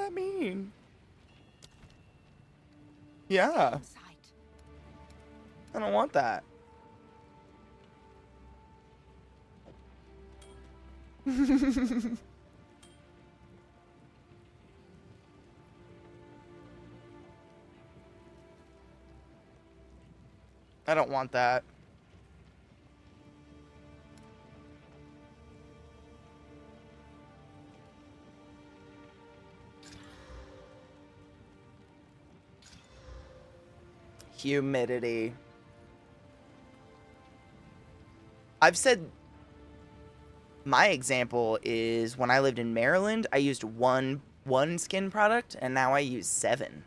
that mean? Yeah. I don't want that. I don't want that. Humidity. I've said my example is when I lived in Maryland, I used one skin product, and now I use 7.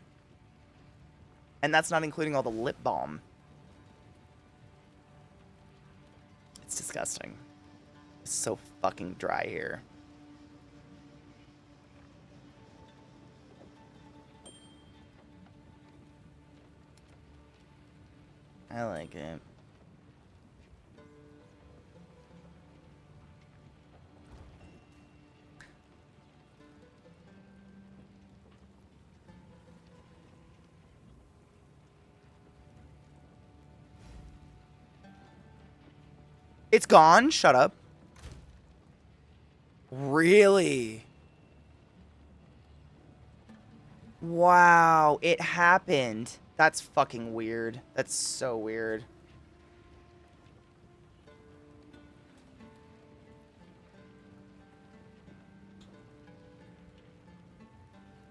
And that's not including all the lip balm. It's disgusting. It's so fucking dry here. I like it. It's gone? Shut up. Really? Wow, it happened. That's fucking weird. That's so weird.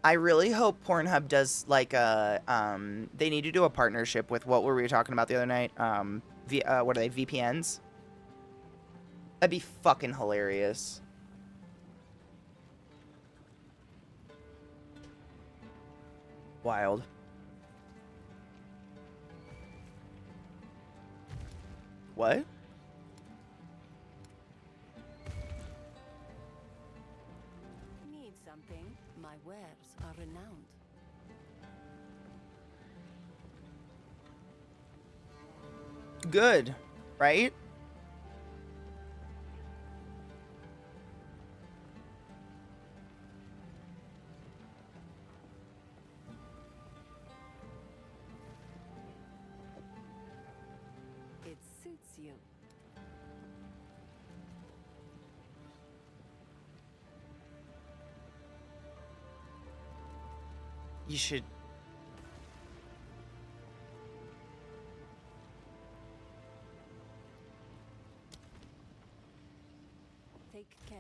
I really hope Pornhub does like a they need to do a partnership with what were we talking about the other night? What are they, VPNs? That'd be fucking hilarious. Wild. What? Need something? My wares are renowned. Good, right? It suits you. You should. Take care.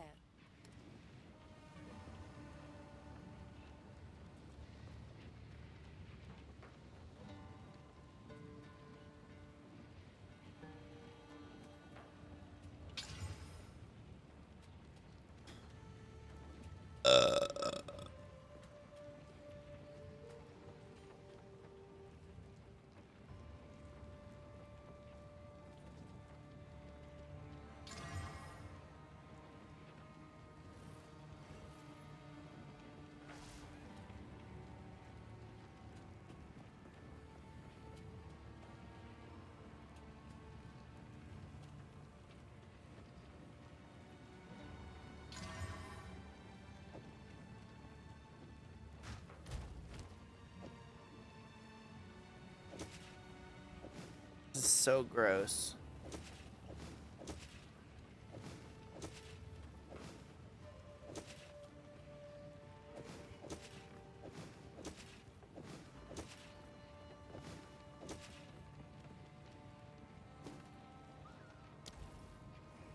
This is so gross.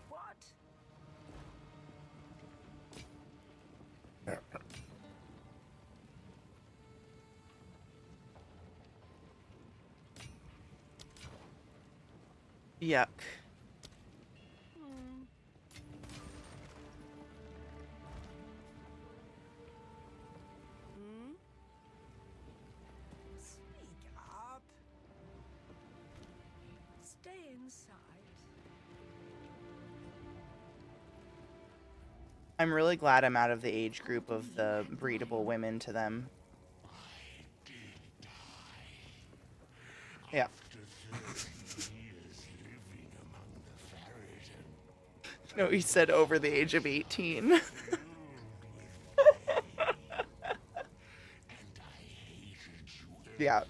What? Yuck. Hmm? Speak up. Stay inside. I'm really glad I'm out of the age group of the breedable women to them. Yeah. No, he said over the age of 18. Yeah.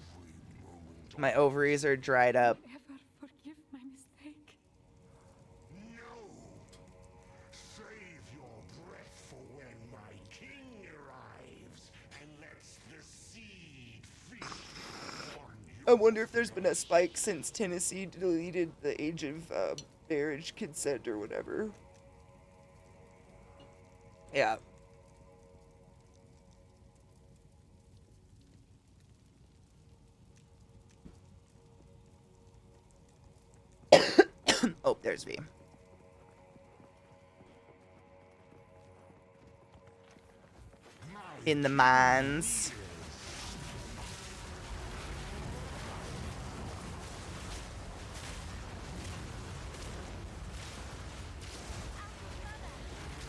My ovaries are dried up. Ever forgive my mistake? No! Save your breath for when my king arrives and lets the seed feast on you. I wonder if there's been a spike since Tennessee deleted the age of marriage consent or whatever. Yeah. Oh, there's V. In the mines.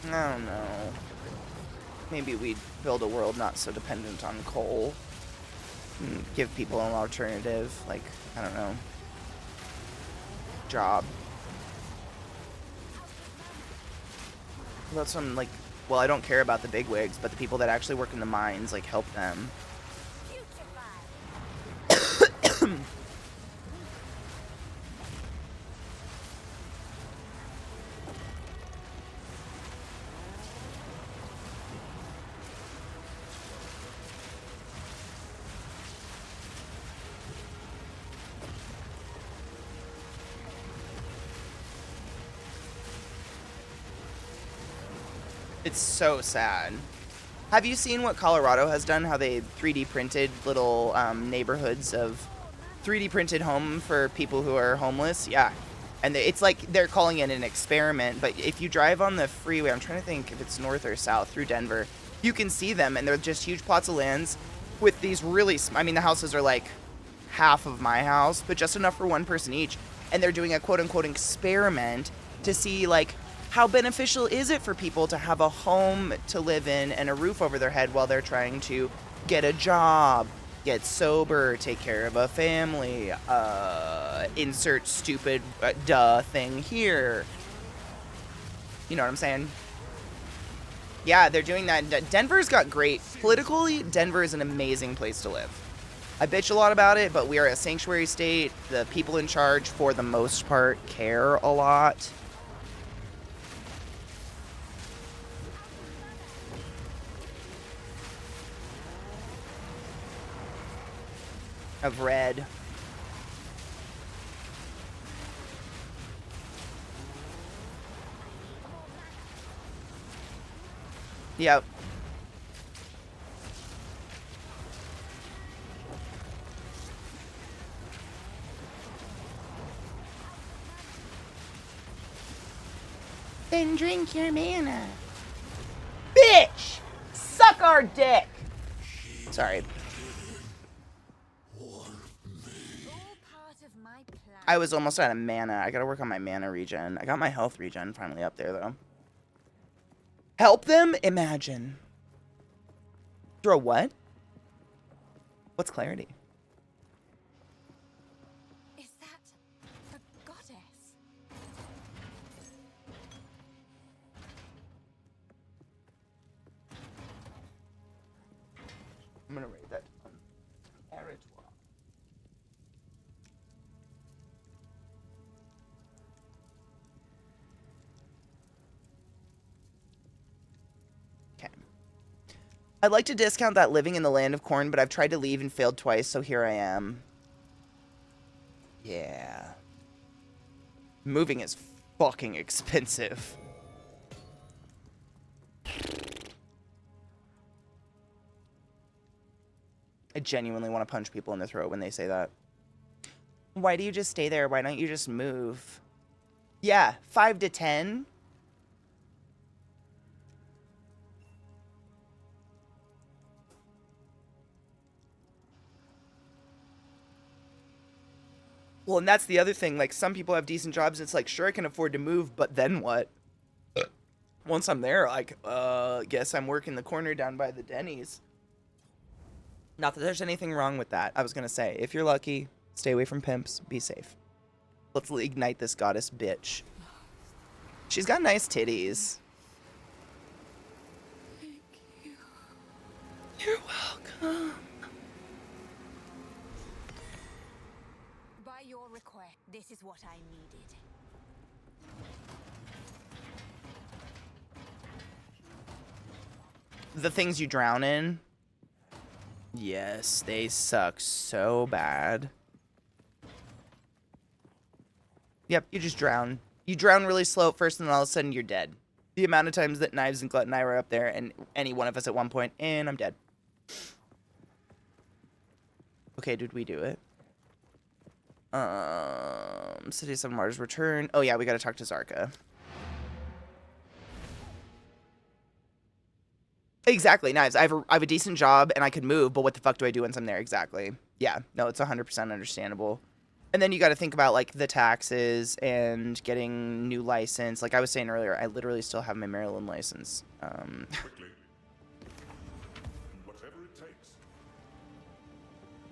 I don't know. Maybe we'd build a world not so dependent on coal. And give people an alternative, like, I don't know, job. That's some, like, well, I don't care about the bigwigs, but the people that actually work in the mines, like, help them. It's so sad. Have you seen what Colorado has done? How they 3D printed little neighborhoods of 3D printed home for people who are homeless? Yeah. And it's like they're calling it an experiment. But if you drive on the freeway, I'm trying to think if it's north or south through Denver, you can see them. And they're just huge plots of lands with these really, I mean, the houses are like half of my house, but just enough for one person each. And they're doing a quote unquote experiment to see like, how beneficial is it for people to have a home to live in and a roof over their head while they're trying to get a job, get sober, take care of a family, insert stupid duh thing here. You know what I'm saying? Yeah, they're doing that. Denver's got great, politically, Denver is an amazing place to live. I bitch a lot about it, but we are a sanctuary state. The people in charge, for the most part, care a lot. Of red. Yep. Then drink your mana. Bitch! Suck our dick! Sorry. I was almost out of mana. I gotta work on my mana regen. I got my health regen finally up there, though. Help them? Imagine. Throw what? What's clarity? Is that a goddess? I'm gonna rate that. Aritwa. Okay. I'd like to discount that living in the land of corn, but I've tried to leave and failed twice, so here I am. Yeah. Moving is fucking expensive. I genuinely want to punch people in the throat when they say that. Why do you just stay there? Why don't you just move? Yeah, 5 to 10. Well, and that's the other thing. Like, some people have decent jobs. It's like, sure, I can afford to move, but then what? Once I'm there, like, guess I'm working the corner down by the Denny's. Not that there's anything wrong with that. I was going to say, if you're lucky, stay away from pimps. Be safe. Let's ignite this goddess bitch. She's got nice titties. Thank you. You're welcome. This is what I needed. The things you drown in. Yes, they suck so bad. Yep, you just drown. You drown really slow at first, and then all of a sudden you're dead. The amount of times that Knives and Glut and I were up there, and any one of us at one point, and I'm dead. Okay, did we do it? City of Mars return. Oh yeah, we gotta talk to Zarka. Exactly, Knives. I have a decent job, and I could move, but what the fuck do I do once I'm there? Exactly. Yeah, no, it's 100% understandable. And then you got to think about, like, the taxes and getting new license. Like I was saying earlier, I literally still have my Maryland license. Quickly. Whatever it takes.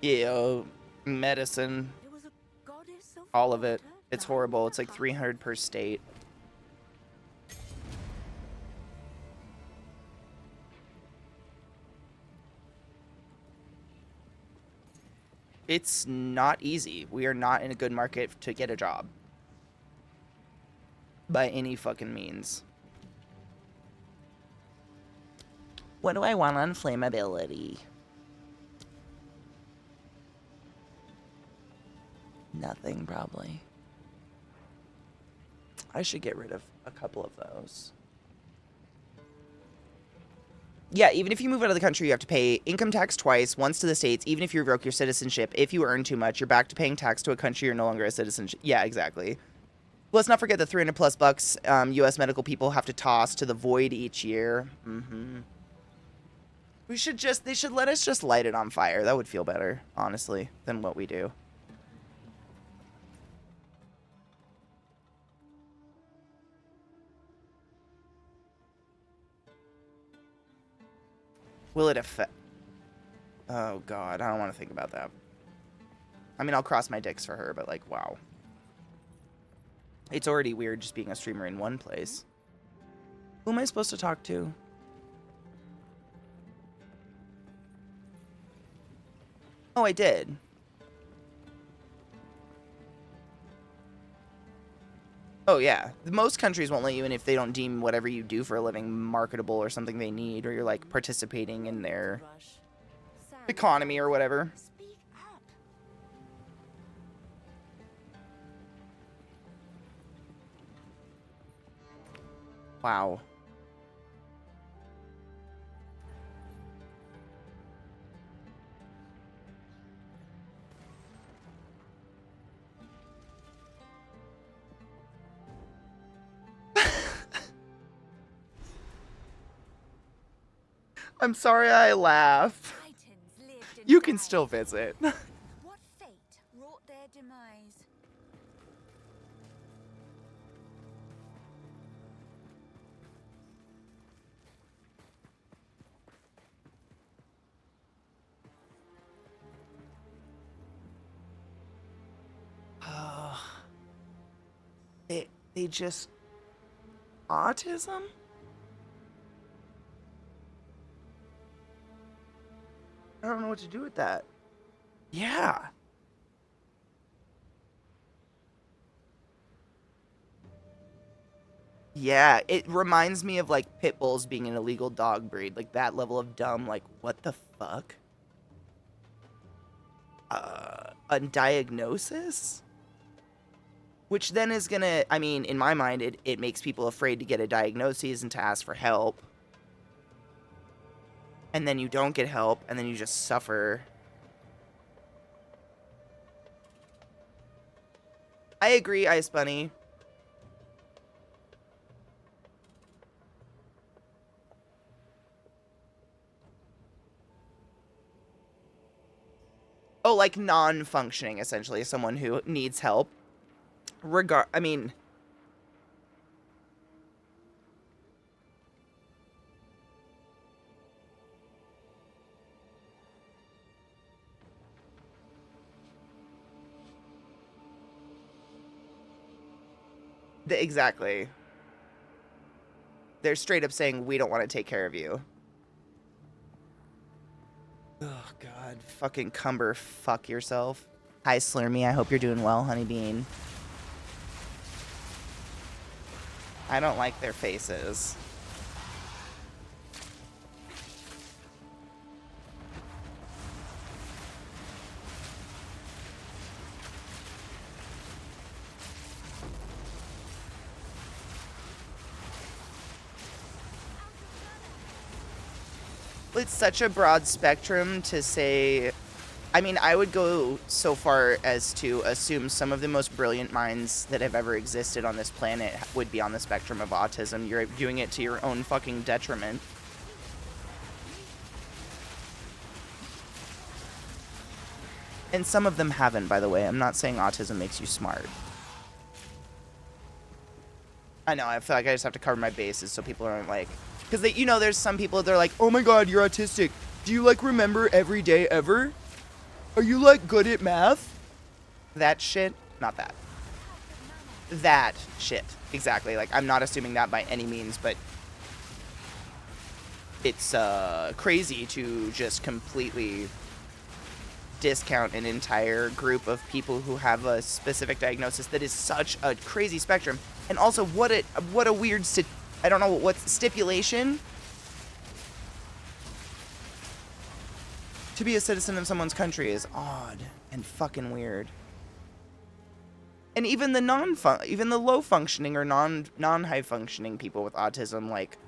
Yeah, medicine, There was a goddess of all of it. water It's down horrible. the It's like heart. 300 per state. It's not easy. We are not in a good market to get a job. By any fucking means. What do I want on flammability? Nothing, probably. I should get rid of a couple of those. Yeah, even if you move out of the country, you have to pay income tax twice, once to the States, even if you revoke your citizenship. If you earn too much, you're back to paying tax to a country you're no longer a citizen. Yeah, exactly. Let's not forget the 300 plus bucks U.S. medical people have to toss to the void each year. They should let us just light it on fire. That would feel better, honestly, than what we do. Will it affect? Oh, God. I don't want to think about that. I mean, I'll cross my dicks for her, but, like, wow. It's already weird just being a streamer in one place. Who am I supposed to talk to? Oh, I did. Oh, yeah. Most countries won't let you in if they don't deem whatever you do for a living marketable or something they need, or you're, like, participating in their Rush. Sam, economy or whatever. speak up. Wow. I'm sorry I laugh. Titans lived and You can died. still visit. What fate wrought their demise? They just... Autism? I don't know what to do with that. Yeah. Yeah, it reminds me of, like, pit bulls being an illegal dog breed. Like, that level of dumb, like, what the fuck? A diagnosis? Which then is gonna, I mean, in my mind, it makes people afraid to get a diagnosis and to ask for help. And then you don't get help, and then you just suffer. I agree, Ice Bunny. Oh, like non-functioning, essentially, someone who needs help. I mean... Exactly. They're straight up saying, we don't want to take care of you. Oh, God. Fucking Cumber, fuck yourself. Hi, Slurmy. I hope you're doing well, Honeybean. I don't like their faces. It's such a broad spectrum to say. I mean, I would go so far as to assume some of the most brilliant minds that have ever existed on this planet would be on the spectrum of autism. You're doing it to your own fucking detriment. And some of them haven't, by the way. I'm not saying autism makes you smart. I know, I feel like I just have to cover my bases so people aren't like... Because, you know, there's some people, they're like, oh my god, you're autistic. Do you, like, remember every day ever? Are you, like, good at math? That shit? Not that. That shit. Exactly. Like, I'm not assuming that by any means, but... It's, crazy to just completely discount an entire group of people who have a specific diagnosis that is such a crazy spectrum. And also, what a weird... I don't know what's stipulation to be a citizen of someone's country is odd and fucking weird. And even the even the low functioning or non-high functioning people with autism, like,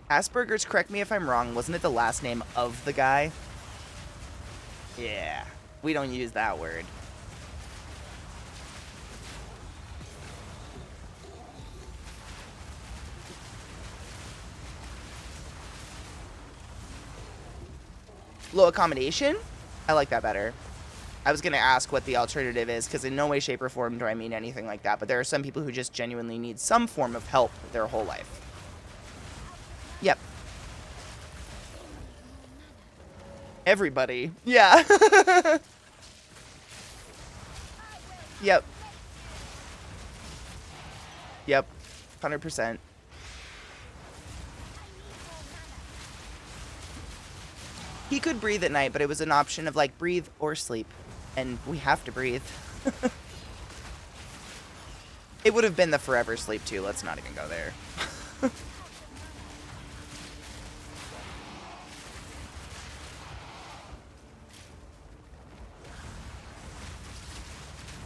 Asperger's, correct me if I'm wrong, wasn't it the last name of the guy? Yeah, we don't use that word. Low accommodation? I like that better. I was going to ask what the alternative is, because in no way, shape, or form do I mean anything like that, but there are some people who just genuinely need some form of help their whole life. Yep. Everybody. Yeah. Yep. Yep. 100%. He could breathe at night, but it was an option of, like, breathe or sleep. And we have to breathe. It would have been the forever sleep, too. Let's not even go there.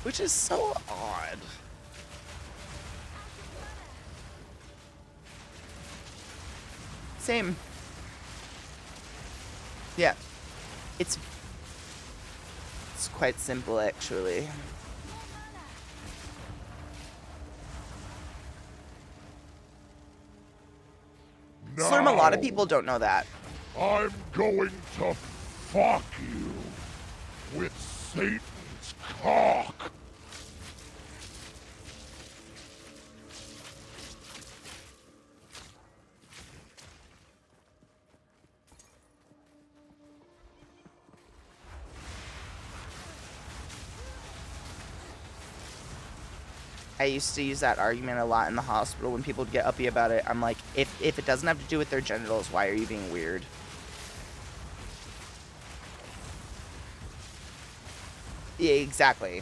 Which is so odd. Same. Yeah. It's quite simple, actually. Now, Slurm, a lot of people don't know that. I'm going to fuck you with Satan's cock. I used to use that argument a lot in the hospital when people would get uppy about it. I'm like, if it doesn't have to do with their genitals, why are you being weird? Yeah, exactly.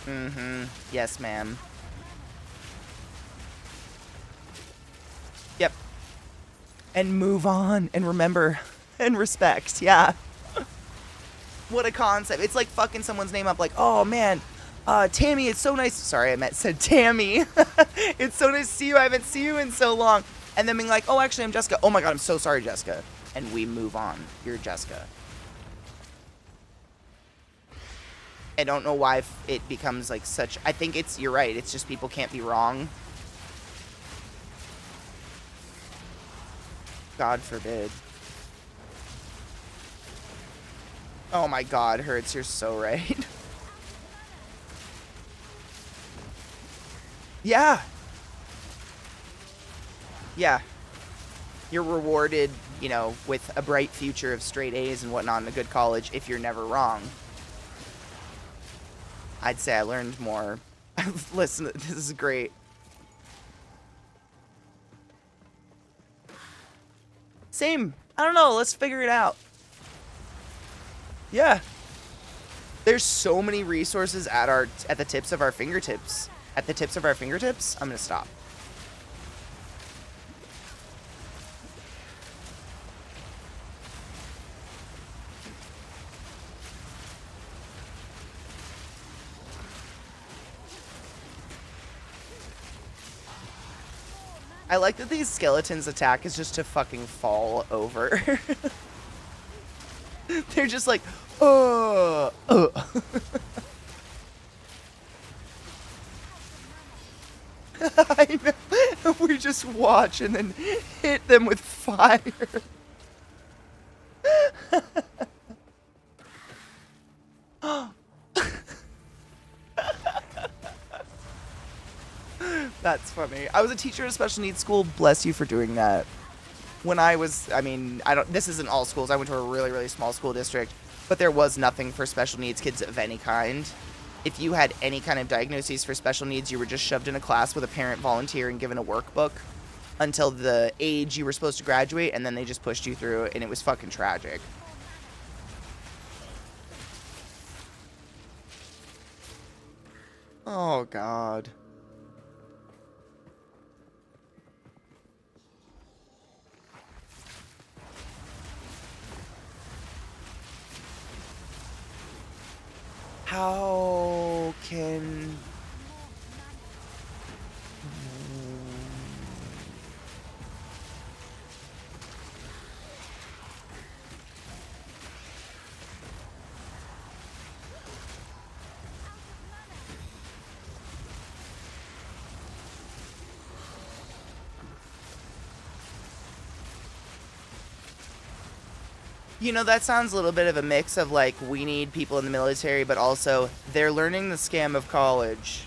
Mm-hmm. Yes, ma'am. Yep. And move on and remember and respect. Yeah. What a concept. It's like fucking someone's name up like, oh man, Tammy, it's so nice. Sorry, I said Tammy. It's so nice to see you. I haven't seen you in so long. And then being like, oh, actually, I'm Jessica. Oh my God, I'm so sorry, Jessica. And we move on. You're Jessica. I don't know why it becomes like such, I think you're right. It's just people can't be wrong. God forbid. Oh my God, Hurts, you're so right. Yeah. Yeah. You're rewarded, you know, with a bright future of straight A's and whatnot in a good college if you're never wrong. I'd say I learned more. Listen, this is great. Same. I don't know. Let's figure it out. Yeah. There's so many resources at the tips of our fingertips. At the tips of our fingertips? I'm gonna stop. I like that these skeletons' attack is just to fucking fall over. They're just like, I know. We just watch and then hit them with fire. That's funny. I was a teacher at a special needs school. Bless you for doing that. When I was, I mean, this isn't all schools. I went to a really, really small school district, but there was nothing for special needs kids of any kind. If you had any kind of diagnoses for special needs, you were just shoved in a class with a parent volunteer and given a workbook until the age you were supposed to graduate, and then they just pushed you through, and it was fucking tragic. Oh, God. How can... You know, that sounds a little bit of a mix of, like, we need people in the military, but also they're learning the scam of college.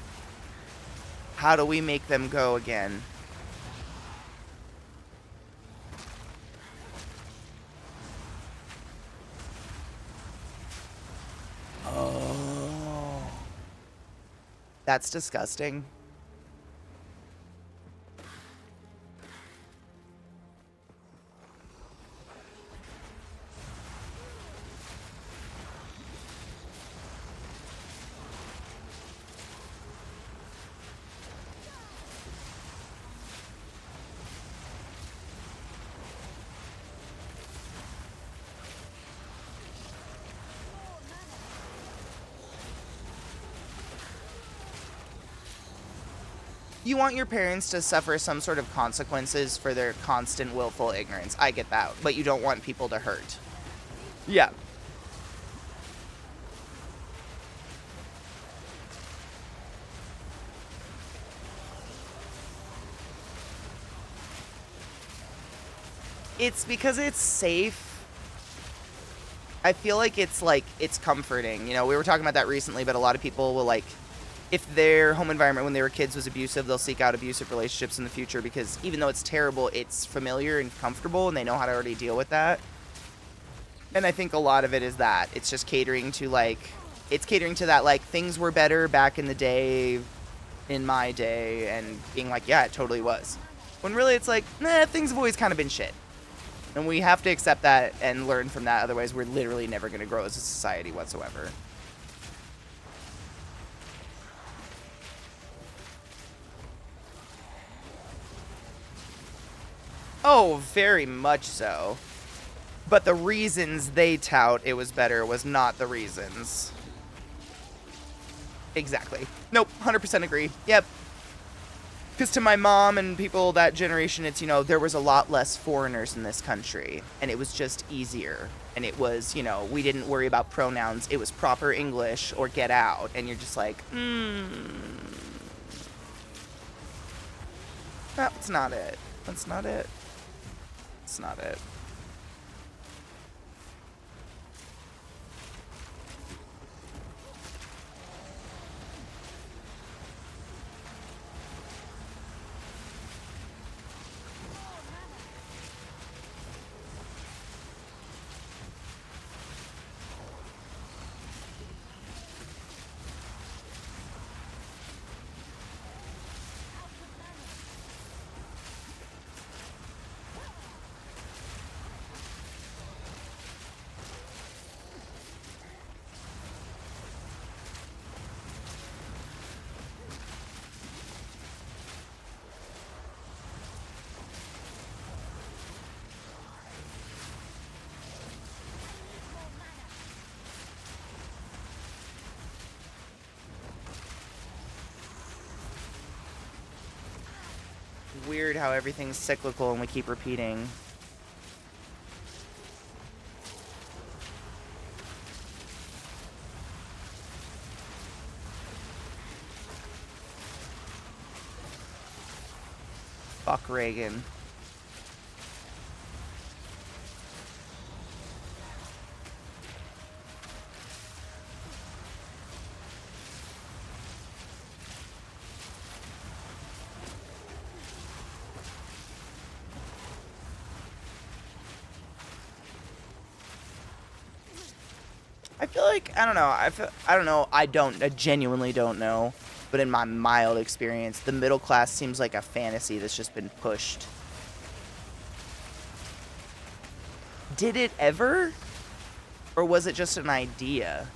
How do we make them go again? Oh. That's disgusting. You want your parents to suffer some sort of consequences for their constant willful ignorance. I get that. But you don't want people to hurt. Yeah. It's because it's safe. I feel like it's comforting. You know, we were talking about that recently, but a lot of people will, like, if their home environment when they were kids was abusive, they'll seek out abusive relationships in the future because even though it's terrible, it's familiar and comfortable and they know how to already deal with that. And I think a lot of it is that. It's just catering to, like, it's catering to that, like, things were better back in the day, in my day, and being like, yeah, it totally was. When really it's like, nah, things have always kind of been shit. And we have to accept that and learn from that, otherwise we're literally never going to grow as a society whatsoever. Oh, very much so. But the reasons they tout it was better was not the reasons. Exactly. Nope, 100% agree. Yep. Because to my mom and people that generation, it's, you know, there was a lot less foreigners in this country. And it was just easier. And it was, you know, we didn't worry about pronouns. It was proper English or get out. And you're just like, that's not it. That's not it. That's not it. weird how everything's cyclical and we keep repeating. Fuck Reagan. I feel like, I don't know, I genuinely don't know, but in my mild experience, the middle class seems like a fantasy that's just been pushed. Did it ever? Or was it just an idea?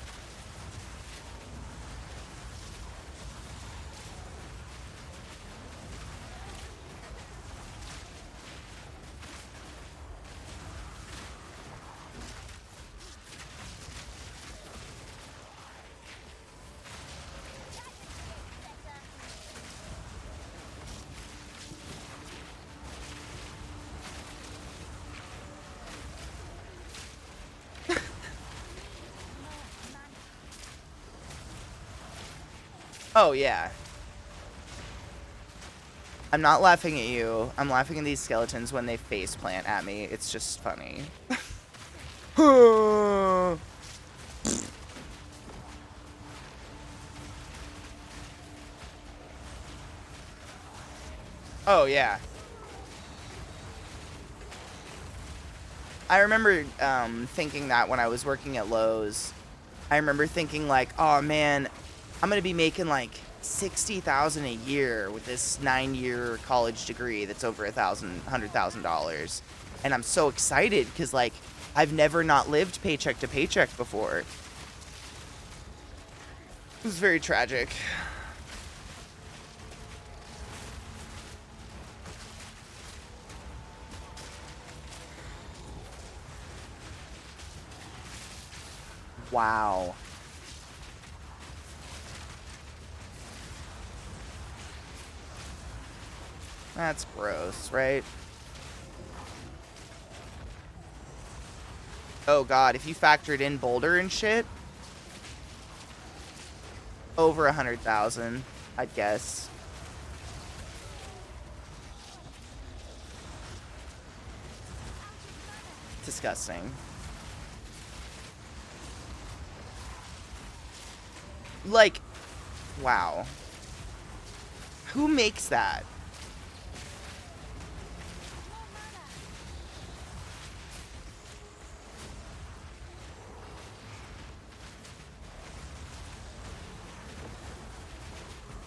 Oh, yeah. I'm not laughing at you. I'm laughing at these skeletons when they faceplant at me. It's just funny. Oh, yeah. I remember thinking that when I was working at Lowe's. I remember thinking like, oh man, I'm gonna be making like $60,000 a year with this 9-year college degree that's over $100,000, and I'm so excited because like I've never not lived paycheck to paycheck before. It was very tragic. Wow. That's gross, right? Oh god, if you factored in Boulder and shit, over 100,000, I'd guess. Disgusting. Like, wow. Who makes that?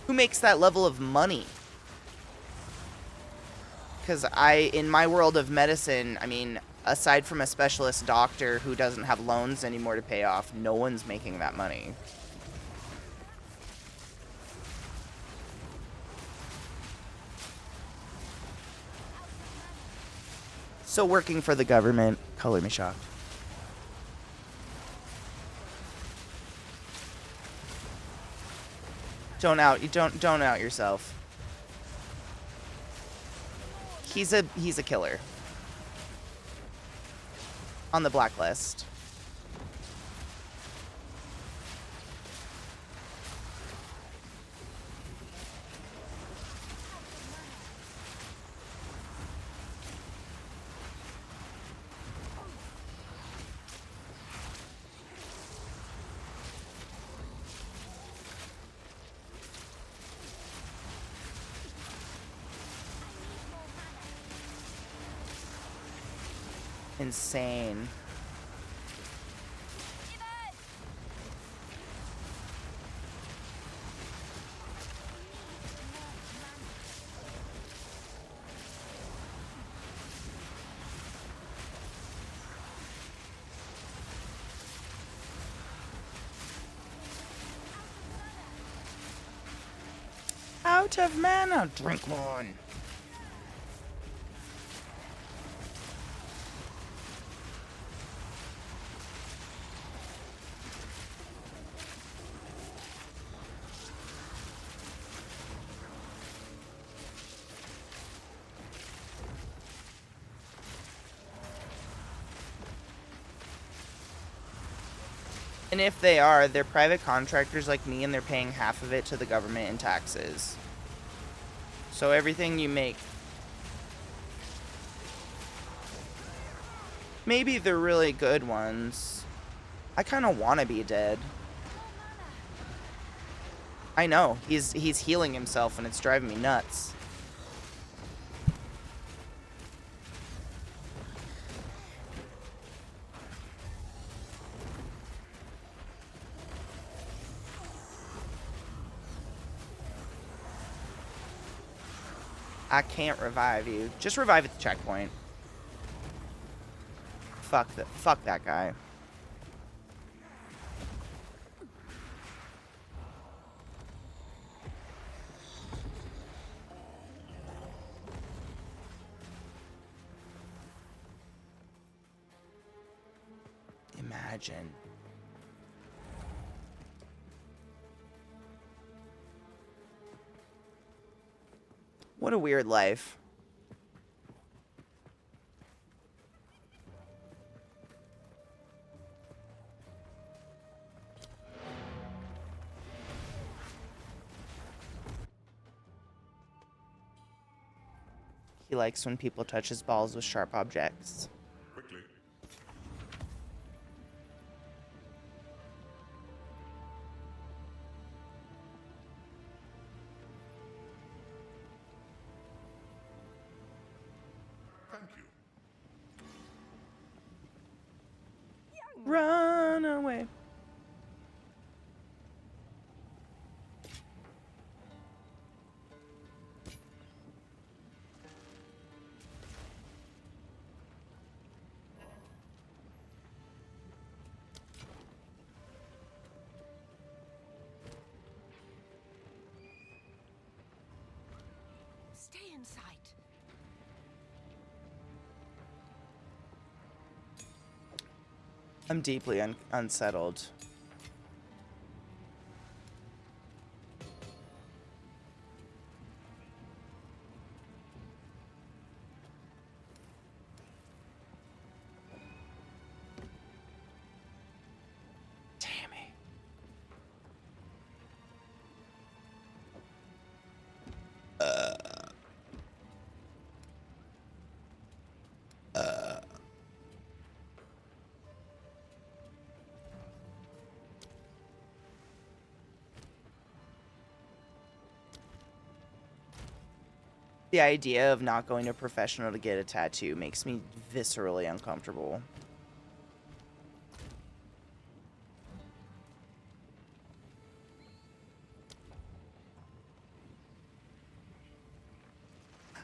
Who makes that level of money? Because in my world of medicine, I mean, aside from a specialist doctor who doesn't have loans anymore to pay off, no one's making that money. So working for the government, color me shocked. Don't out yourself. He's a killer. On the blacklist. Insane. Out of mana, drink one. And if they are, they're private contractors like me, and they're paying half of it to the government in taxes. So everything you make... Maybe they're really good ones. I kind of want to be dead. I know. He's healing himself, and it's driving me nuts. I can't revive you. Just revive at the checkpoint. Fuck that guy. Imagine. What a weird life. He likes when people touch his balls with sharp objects. Quickly. Thank you. Run away. Stay in sight. I'm deeply unsettled. Damn it. The idea of not going to a professional to get a tattoo makes me viscerally uncomfortable.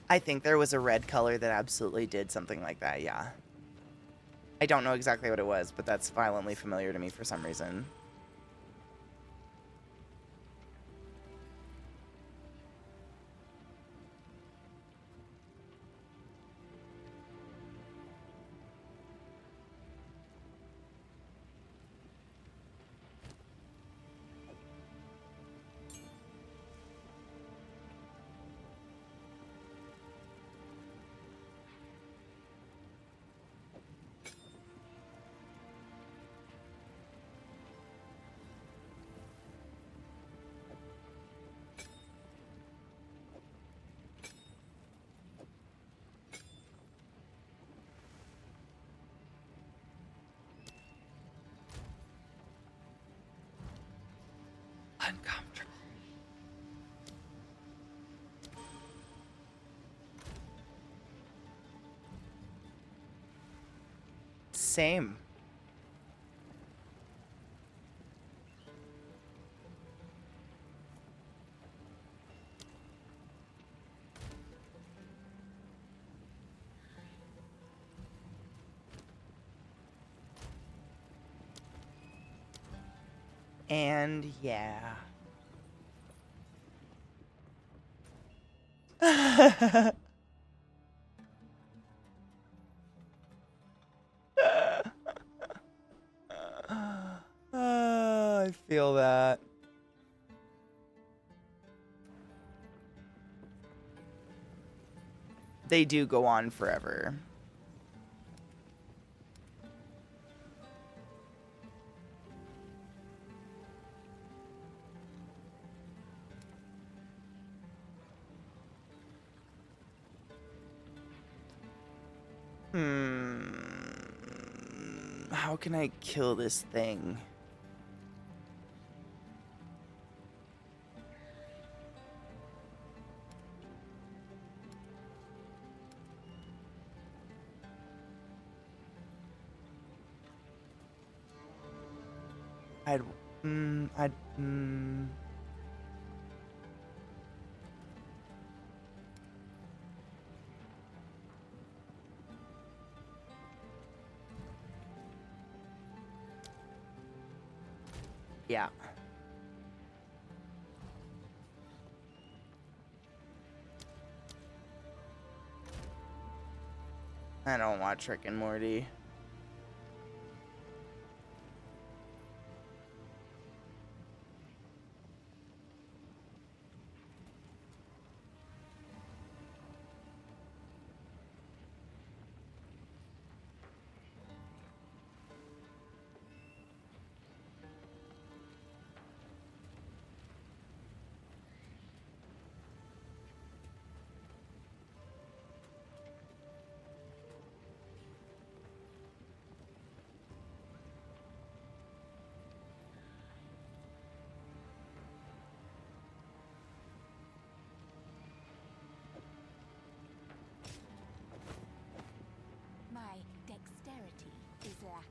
I think there was a red color that absolutely did something like that, yeah. I don't know exactly what it was, but that's violently familiar to me for some reason. Uncomfortable. Same. And yeah. I feel that. They do go on forever. How can I kill this thing? I'd, I'd, yeah. I don't watch Rick and Morty. My dexterity is lacking.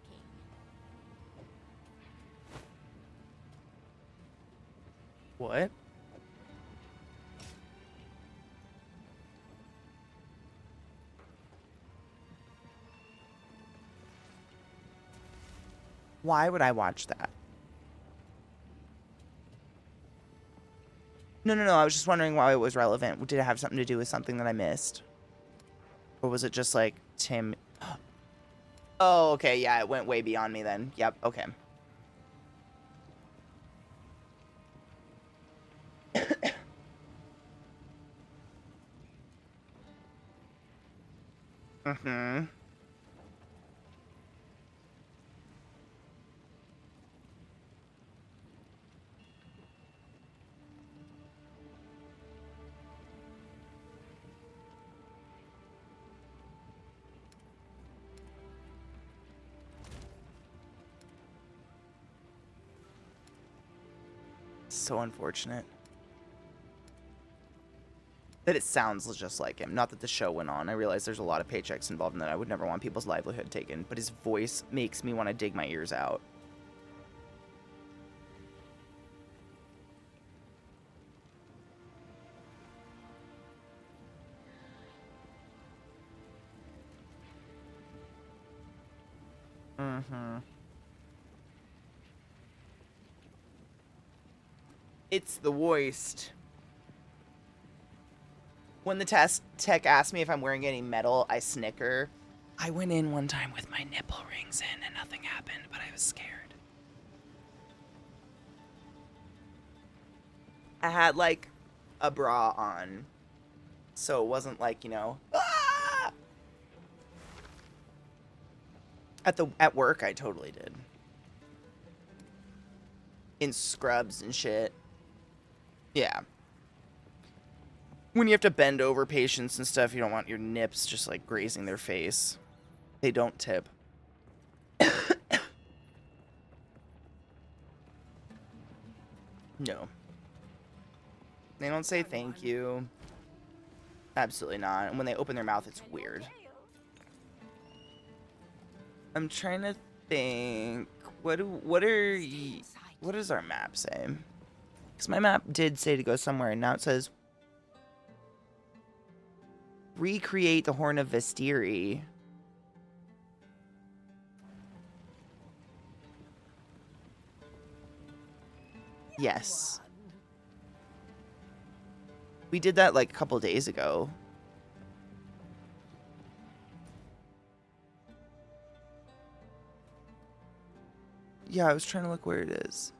What? Why would I watch that? No, I was just wondering why it was relevant. Did it have something to do with something that I missed? Or was it just like Tim? Oh, okay. Yeah, it went way beyond me then. Yep. Okay. Mm-hmm. So unfortunate. That it sounds just like him. Not that the show went on. I realize there's a lot of paychecks involved in that. I would never want people's livelihood taken. But his voice makes me want to dig my ears out. Mm-hmm. It's the worst. When the tech asked me if I'm wearing any metal, I snicker. I went in one time with my nipple rings in and nothing happened, but I was scared. I had like a bra on, so it wasn't like, you know, ah! At work I totally did. In scrubs and shit. Yeah. When you have to bend over patients and stuff, you don't want your nips just like grazing their face. They don't tip. No. They don't say thank you. Absolutely not. And when they open their mouth, it's weird. I'm trying to think. What does our map say? Because my map did say to go somewhere, and now it says recreate the Horn of Vestiri. Yes. We did that like a couple days ago. Yeah, I was trying to look where it is.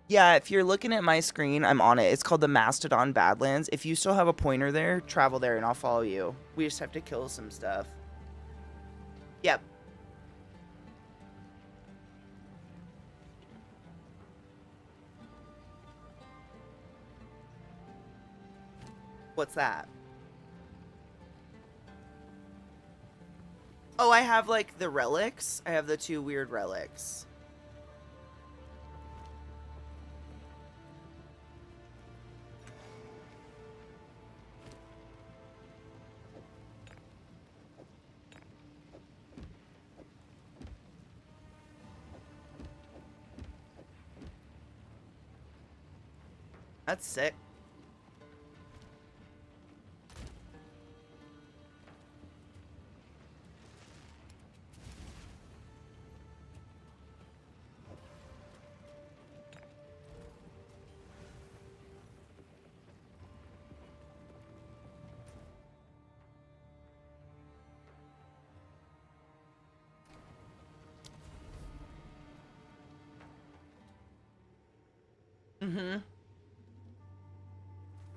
Yeah, if you're looking at my screen, I'm on it. It's called the Mastodon Badlands. If you still have a pointer there, travel there and I'll follow you. We just have to kill some stuff. Yep. What's that? Oh, I have like the relics. I have the 2 weird relics. That's sick. Mm-hmm.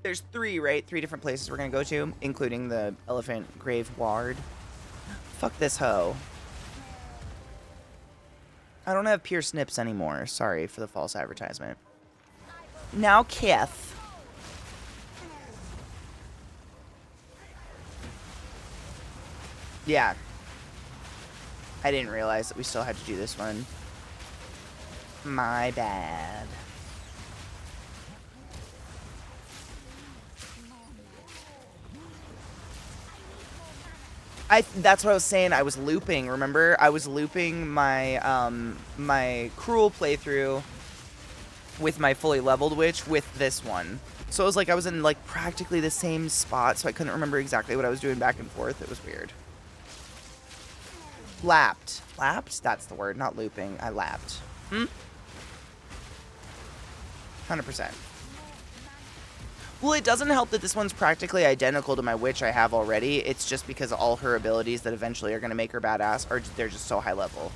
There's 3, right? 3 different places we're gonna go to, including the Elephant Grave Ward. Fuck this hoe. I don't have pure snips anymore. Sorry for the false advertisement. Now Kith. Yeah. I didn't realize that we still had to do this one. My bad. That's what I was saying. I was looping, remember? I was looping my my cruel playthrough with my fully leveled witch with this one. So it was like I was in like practically the same spot, so I couldn't remember exactly what I was doing back and forth. It was weird. Lapped. Lapped? That's the word, not looping. I lapped. 100%. Well, it doesn't help that this one's practically identical to my witch I have already. It's just because all her abilities that eventually are going to make her badass are they're just so high level.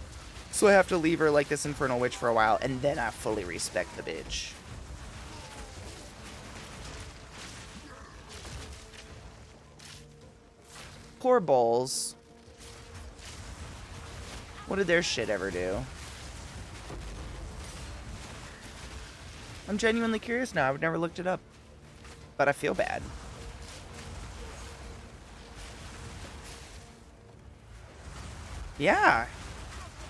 So I have to leave her like this infernal witch for a while, and then I fully respect the bitch. Poor Bowls. What did their shit ever do? I'm genuinely curious now. I've never looked it up. But I feel bad. Yeah.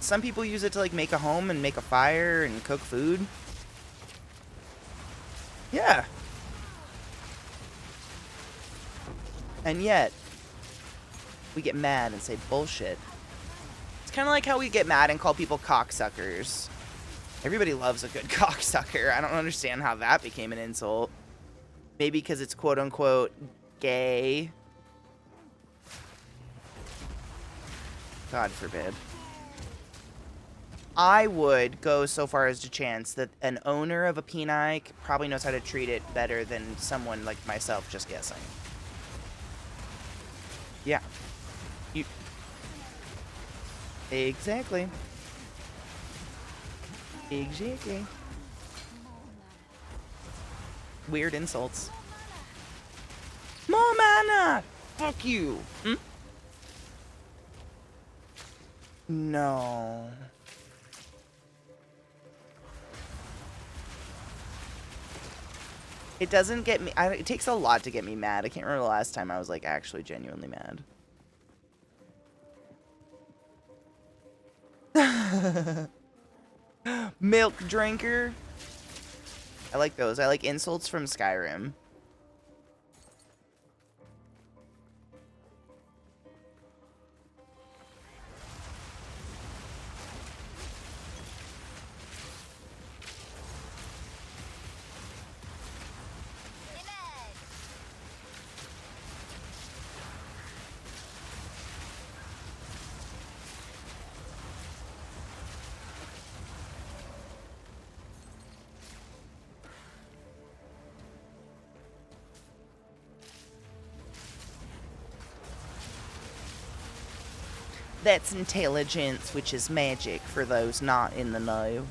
Some people use it to like make a home and make a fire and cook food. Yeah. And yet, we get mad and say bullshit. It's kind of like how we get mad and call people cocksuckers. Everybody loves a good cocksucker. I don't understand how that became an insult. Maybe because it's quote-unquote gay. God forbid. I would go so far as to chance that an owner of a penile probably knows how to treat it better than someone like myself just guessing. Yeah. You... Exactly. Exactly. Weird insults. More mana! Fuck you! Hmm? No. It doesn't get me... it takes a lot to get me mad. I can't remember the last time I was, like, actually genuinely mad. Milk drinker. I like those. I like insults from Skyrim. That's intelligence, which is magic for those not in the know.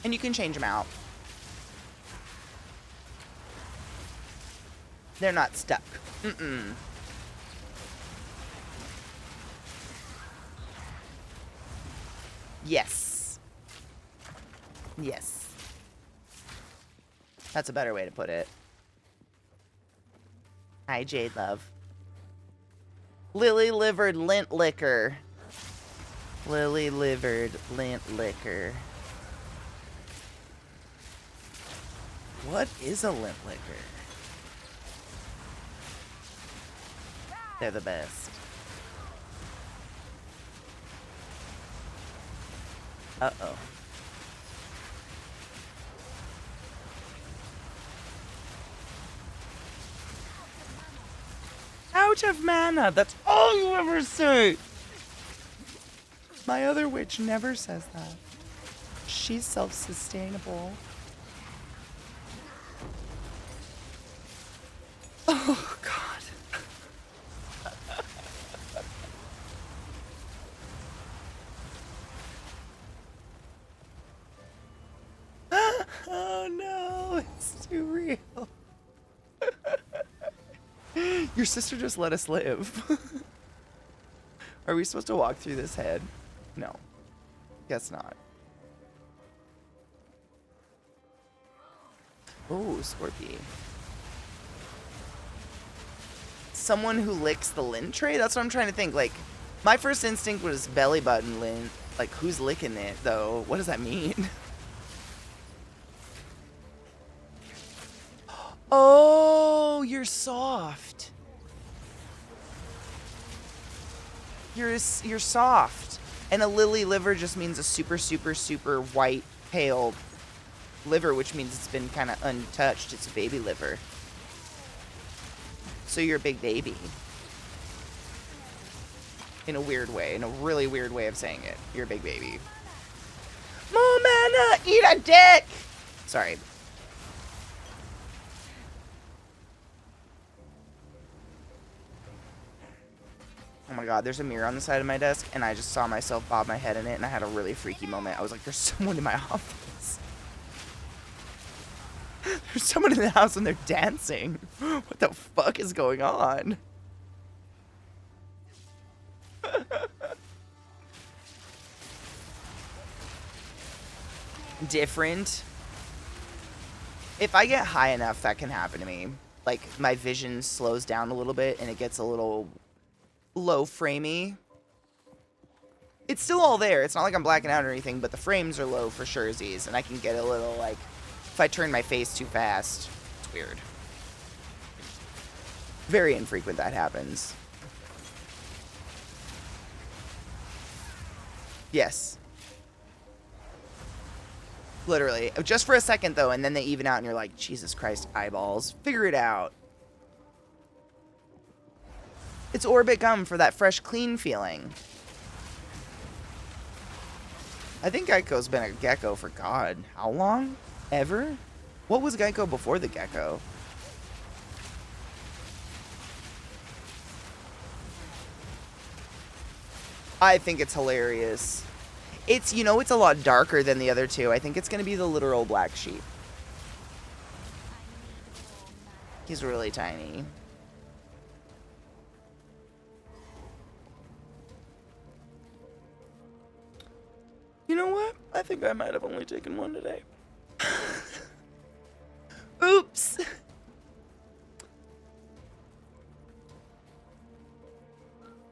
And you can change them out. They're not stuck. Mm-mm. Yes. Yes. That's a better way to put it. Hi, Jade Love. Lily-livered lint liquor. Lily-livered lint liquor. What is a lint liquor? They're the best. Uh-oh. Out of mana! That's all you ever say! My other witch never says that. She's self-sustainable. Oh, God. Oh, no. It's too real. Your sister just let us live. Are we supposed to walk through this head? No. Guess not. Oh, Scorpy. Someone who licks the lint tray? That's what I'm trying to think. Like, my first instinct was belly button lint. Like, who's licking it, though? What does that mean? Oh, you're soft. You're soft. And a lily liver just means a super, super, super white, pale liver, which means it's been kind of untouched. It's a baby liver. So you're a big baby. In a weird way. In a really weird way of saying it. You're a big baby. More mana! Eat a dick! Sorry. Oh my god, there's a mirror on the side of my desk, and I just saw myself bob my head in it, and I had a really freaky moment. I was like, there's someone in my office. There's someone in the house, and they're dancing. What the fuck is going on? Different. If I get high enough, that can happen to me. Like, my vision slows down a little bit, and it gets a little low framey. It's still all there. It's not like I'm blacking out or anything, but the frames are low for surezies, and I can get a little, like, if I turn my face too fast, it's weird. Very infrequent that happens. Yes. Literally. Just for a second, though, and then they even out, and you're like, Jesus Christ, eyeballs. Figure it out. It's Orbit Gum for that fresh, clean feeling. I think Geico's been a gecko for God. How long? Ever? What was Geico before the gecko? I think it's hilarious. It's, you know, it's a lot darker than the other two. I think it's going to be the literal black sheep. He's really tiny. You know what? I think I might have only taken one today. Oops.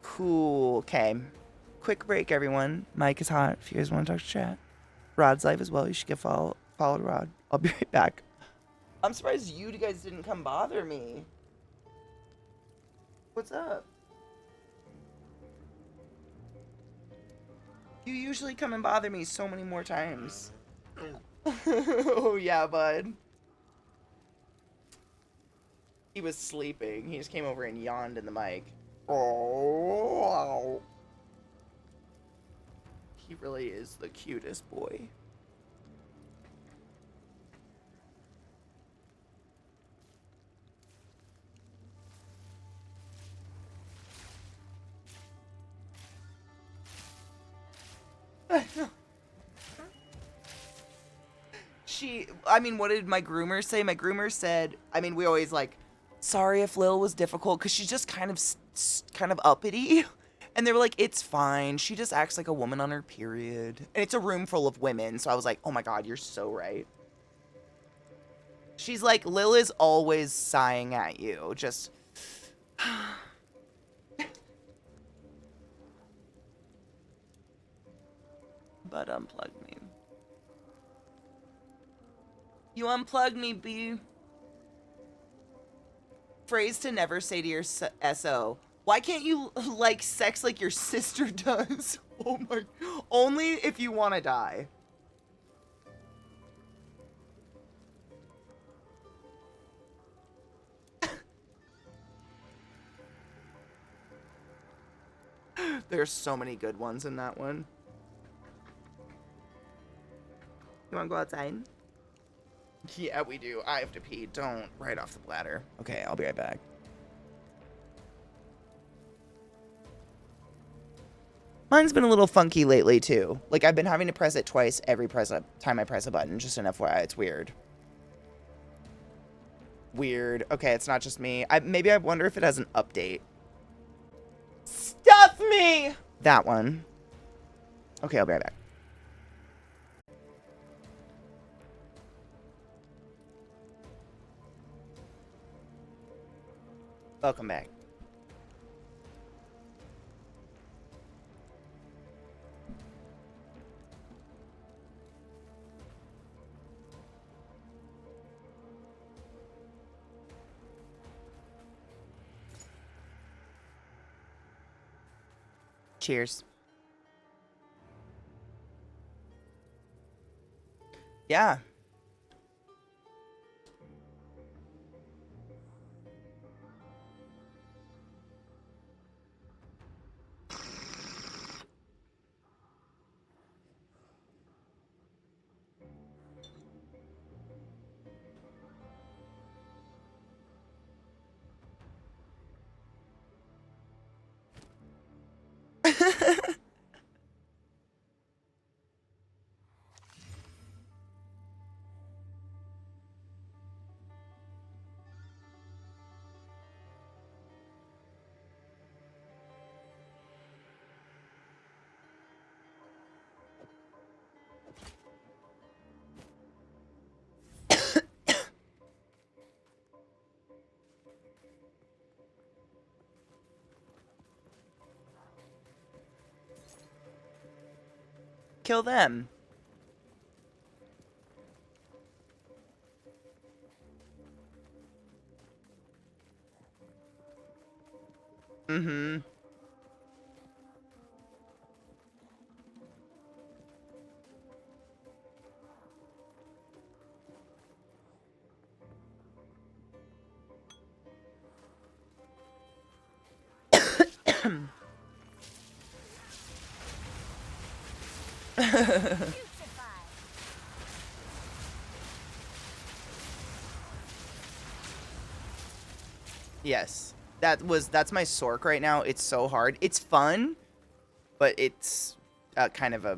Cool. Okay. Quick break, everyone. Mic is hot if you guys want to talk to chat. Rod's live as well. You should get follow Rod. I'll be right back. I'm surprised you guys didn't come bother me. What's up? You usually come and bother me so many more times. Oh, yeah, bud. He was sleeping. He just came over and yawned in the mic. Oh. He really is the cutest boy. I mean, what did my groomer say? My groomer said, I mean, we always like, sorry if Lil was difficult, because she's just kind of uppity. And they were like, it's fine. She just acts like a woman on her period. And it's a room full of women. So I was like, oh my God, you're so right. She's like, Lil is always sighing at you. Just. But unplug me. You unplugged me, B. Phrase to never say to your SO. Why can't you like sex like your sister does? Oh my. Only if you want to die. There's so many good ones in that one. You want to go outside? Yeah, we do. I have to pee. Don't right off the bladder. Okay, I'll be right back. Mine's been a little funky lately, too. Like, I've been having to press it twice every time I press a button. Just an FYI, it's weird. Weird. Okay, it's not just me. Maybe I wonder if it has an update. Stuff me! That one. Okay, I'll be right back. Welcome back. Cheers. Yeah. Kill them. Mm-hmm. Yes. That's my Sork right now. It's so hard. It's fun, but it's kind of a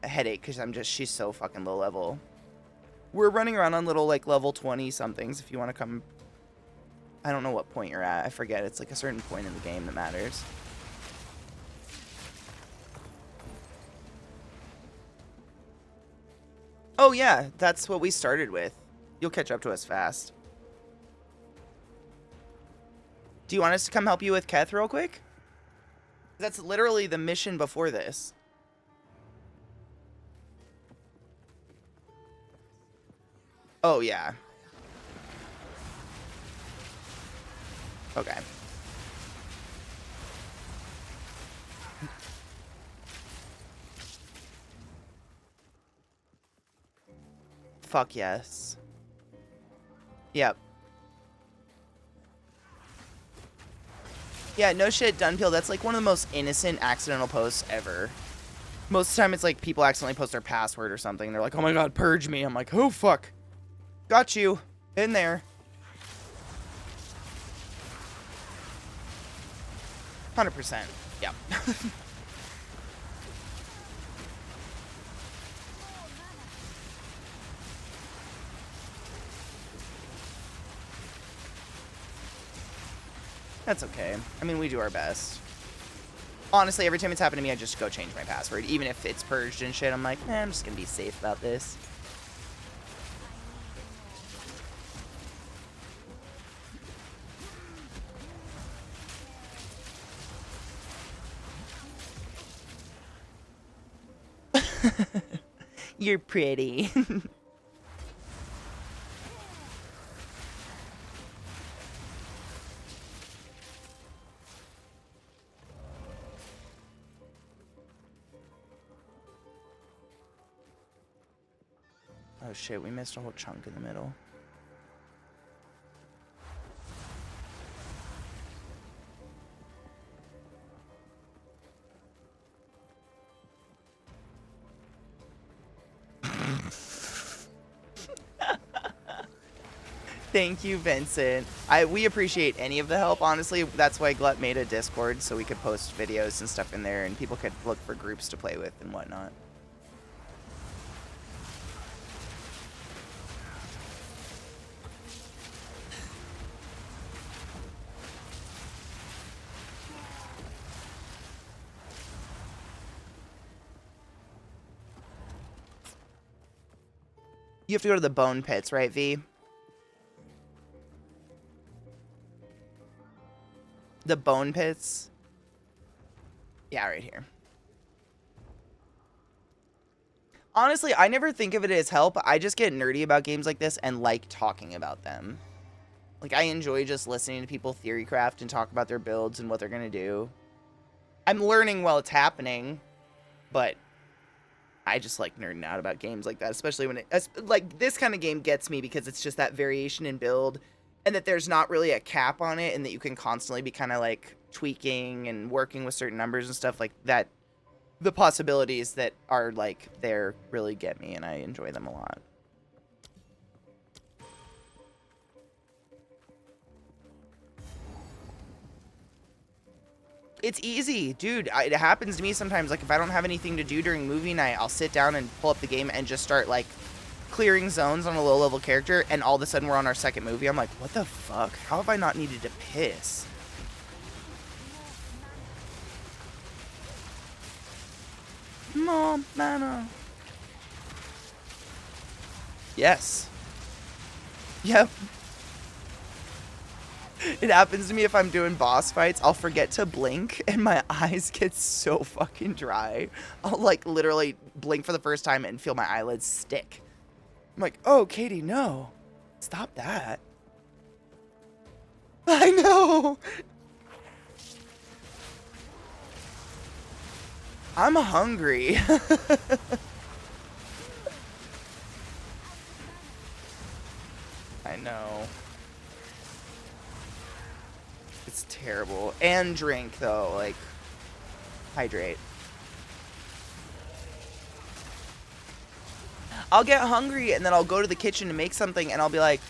headache because she's so fucking low level. We're running around on little like level 20 somethings if you want to come. I don't know what point you're at. I forget. It's like a certain point in the game that matters. Oh yeah, that's what we started with. You'll catch up to us fast. Do you want us to come help you with Keth real quick? That's literally the mission before this. Oh, yeah. Okay. Fuck yes. Yep. Yeah, no shit, Dunpeel. That's like one of the most innocent accidental posts ever. Most of the time it's like people accidentally post their password or something. They're like, oh my god, purge me. I'm like, oh fuck. Got you. In there. 100%. Yep. That's okay. I mean, we do our best. Honestly, every time it's happened to me, I just go change my password. Even if it's purged and shit, I'm like, I'm just gonna be safe about this. You're pretty. Oh shit, we missed a whole chunk in the middle. Thank you, Vincent. We appreciate any of the help, honestly. That's why Glut made a Discord, so we could post videos and stuff in there, and people could look for groups to play with and whatnot. You have to go to the bone pits, right, V? The bone pits? Yeah, right here. Honestly, I never think of it as help. I just get nerdy about games like this and like talking about them. Like, I enjoy just listening to people theorycraft and talk about their builds and what they're going to do. I'm learning while it's happening, but I just like nerding out about games like that, especially when like this kind of game gets me because it's just that variation in build and that there's not really a cap on it and that you can constantly be kind of like tweaking and working with certain numbers and stuff like that. The possibilities that are like there really get me and I enjoy them a lot. It's easy, dude. It happens to me sometimes. Like, if I don't have anything to do during movie night, I'll sit down and pull up the game and just start, like, clearing zones on a low-level character, and all of a sudden we're on our second movie. I'm like, what the fuck? How have I not needed to piss? More mana. Yes. Yep. It happens to me if I'm doing boss fights. I'll forget to blink and my eyes get so fucking dry. I'll like literally blink for the first time and feel my eyelids stick. I'm like, oh, Katie, no. Stop that. I know. I'm hungry. I know. It's terrible. And drink, though. Like, hydrate. I'll get hungry, and then I'll go to the kitchen to make something, and I'll be like,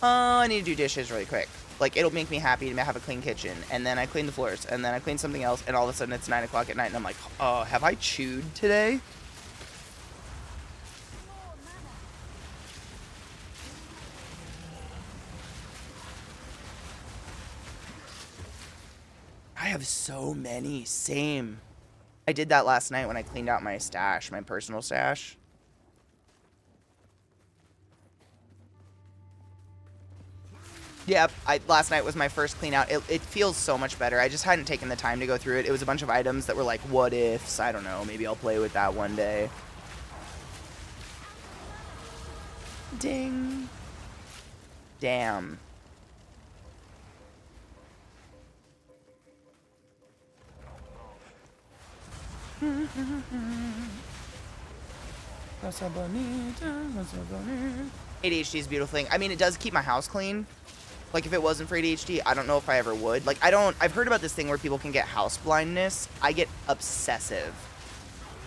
oh, I need to do dishes really quick. Like, it'll make me happy to have a clean kitchen. And then I clean the floors, and then I clean something else, and all of a sudden it's 9 o'clock at night, and I'm like, oh, have I chewed today? I have so many. Same. I did that last night when I cleaned out my stash, my personal stash. Yep, last night was my first clean out. It feels so much better. I just hadn't taken the time to go through it. It was a bunch of items that were like what ifs. I don't know. Maybe I'll play with that one day. Ding. Damn. ADHD is a beautiful thing. I mean, it does keep my house clean. Like, if it wasn't for ADHD, I don't know if I ever would. Like, I've heard about this thing where people can get house blindness. I get obsessive.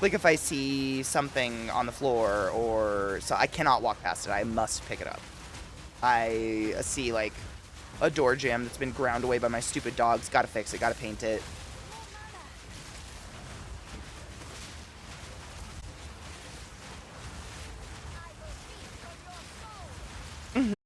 Like, if I see something on the floor or... So I cannot walk past it. I must pick it up. I see, like, a door jamb that's been ground away by my stupid dogs. Gotta fix it. Gotta paint it.